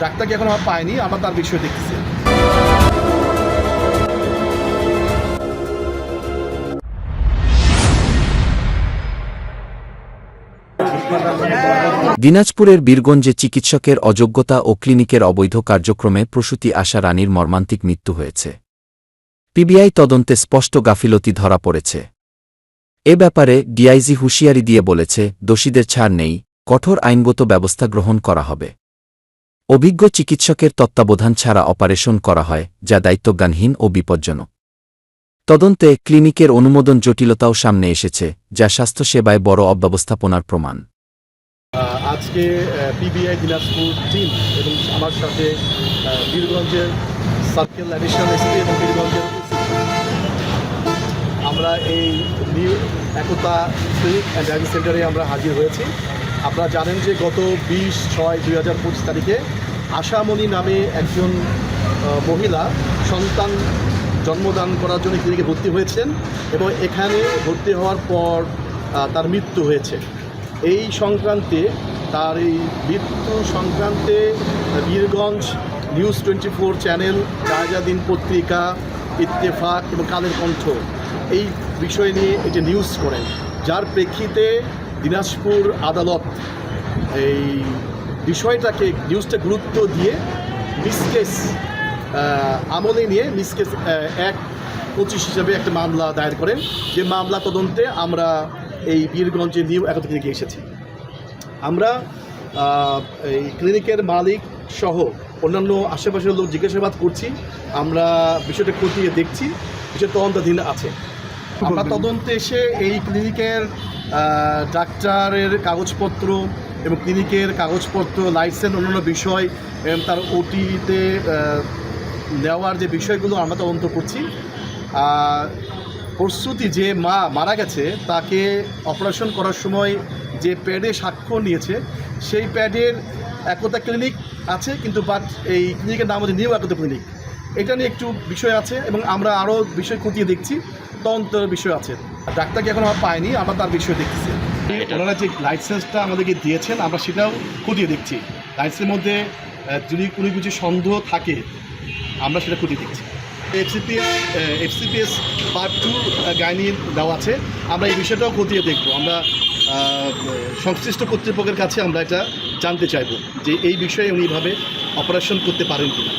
ডাক্তারকে এখন আমরা পাইনি, আমরা তার বিষয়ে দেখতেছি। দিনাজপুরের বীরগঞ্জে চিকিৎসকের অযোগ্যতা ও ক্লিনিকের অবৈধ কার্যক্রমে প্রসূতি আশা রানীর মর্মান্তিক মৃত্যু হয়েছে। পিবিআই তদন্তে স্পষ্ট গাফিলতি ধরা পড়েছে। এ ব্যাপারে ডিআইজি হুঁশিয়ারি দিয়ে বলেছে, দোষীদের ছাড় নেই, কঠোর আইনগত ব্যবস্থা গ্রহণ করা হবে। অভিজ্ঞ চিকিৎসকের তত্ত্বাবধান ছাড়া অপারেশন করা হয়, যা দায়িত্বজ্ঞানহীন ও বিপজ্জনক। তদন্তে ক্লিনিকের অনুমোদন জটিলতাও সামনে এসেছে, যা স্বাস্থ্যসেবায় বড় অব্যবস্থাপনার প্রমাণ। আজকে পিবিআই দিনাজপুর টিম এবং আমার সাথে বীরগঞ্জের সার্কেল অ্যাডিশনাল এসপি এবং বীরগঞ্জের আমরা এই new Ekta clinic and dialysis সেন্টারে আমরা হাজির হয়েছি। আপনারা জানেন যে গত 20/6/2025 তারিখে আশামণি নামে একজন মহিলা সন্তান জন্মদান করার জন্য ক্লিনিকে ভর্তি হয়েছেন এবং এখানে ভর্তি হওয়ার পর তার মৃত্যু হয়েছে। এই সংক্রান্তে তার এই মৃত্যু সংক্রান্তে বীরগঞ্জ নিউজ 24 চ্যানেল, জায়জাদিন পত্রিকা, ইত্তেফাক এবং কালের কণ্ঠ এই বিষয় নিয়ে এটি নিউজ করেন, যার প্রেক্ষিতে দিনাজপুর আদালত এই বিষয়টাকে নিউজটা গুরুত্ব দিয়ে মিসকেস আমলে নিয়ে মিসকেস 1/25 হিসাবে একটা মামলা দায়ের করেন। যে মামলা তদন্তে আমরা এই বীরগঞ্জে নিউ একতা ক্লিনিকে এসেছি। আমরা এই ক্লিনিকের মালিক সহ অন্যান্য আশেপাশের লোক জিজ্ঞাসাবাদ করছি। আমরা বিষয়টা খতিয়ে দেখছি, বিষয় তদন্তাধীন আছে। আমরা তদন্তে এসে এই ক্লিনিকের ডাক্তারের কাগজপত্র এবং ক্লিনিকের কাগজপত্র, লাইসেন্স, অন্যান্য বিষয় এবং তার ওটিতে নেওয়ার যে বিষয়গুলো আমরা তদন্ত করছি। প্রসূতি যে মা মারা গেছে তাকে অপারেশন করার সময় যে প্যাডে স্বাক্ষর নিয়েছে সেই প্যাডের একতা ক্লিনিক আছে, কিন্তু বাট এই ক্লিনিকের নাম হচ্ছে নিউ একতা ক্লিনিক। এটা নিয়ে একটু বিষয় আছে এবং আমরা আরও বিষয় খতিয়ে দেখছি, তদন্তের বিষয় আছে। ডাক্তারকে এখন আমরা পাইনি, আমরা তার বিষয় দেখতেছি। ওনারা যে লাইসেন্সটা আমাদেরকে দিয়েছেন আমরা সেটাও খতিয়ে দেখছি। লাইসেন্সের মধ্যে যদি কোনো কিছু সন্দেহ থাকে আমরা সেটা খতিয়ে দেখছি। এফসিপিএস পার্ট 2 গাইনি দেওয়া আছে, আমরা এই বিষয়টাও খতিয়ে দেখব। আমরা সংশ্লিষ্ট কর্তৃপক্ষের কাছে আমরা এটা জানতে চাইব যে এই বিষয়ে উনি এভাবে অপারেশন করতে পারেন কিনা।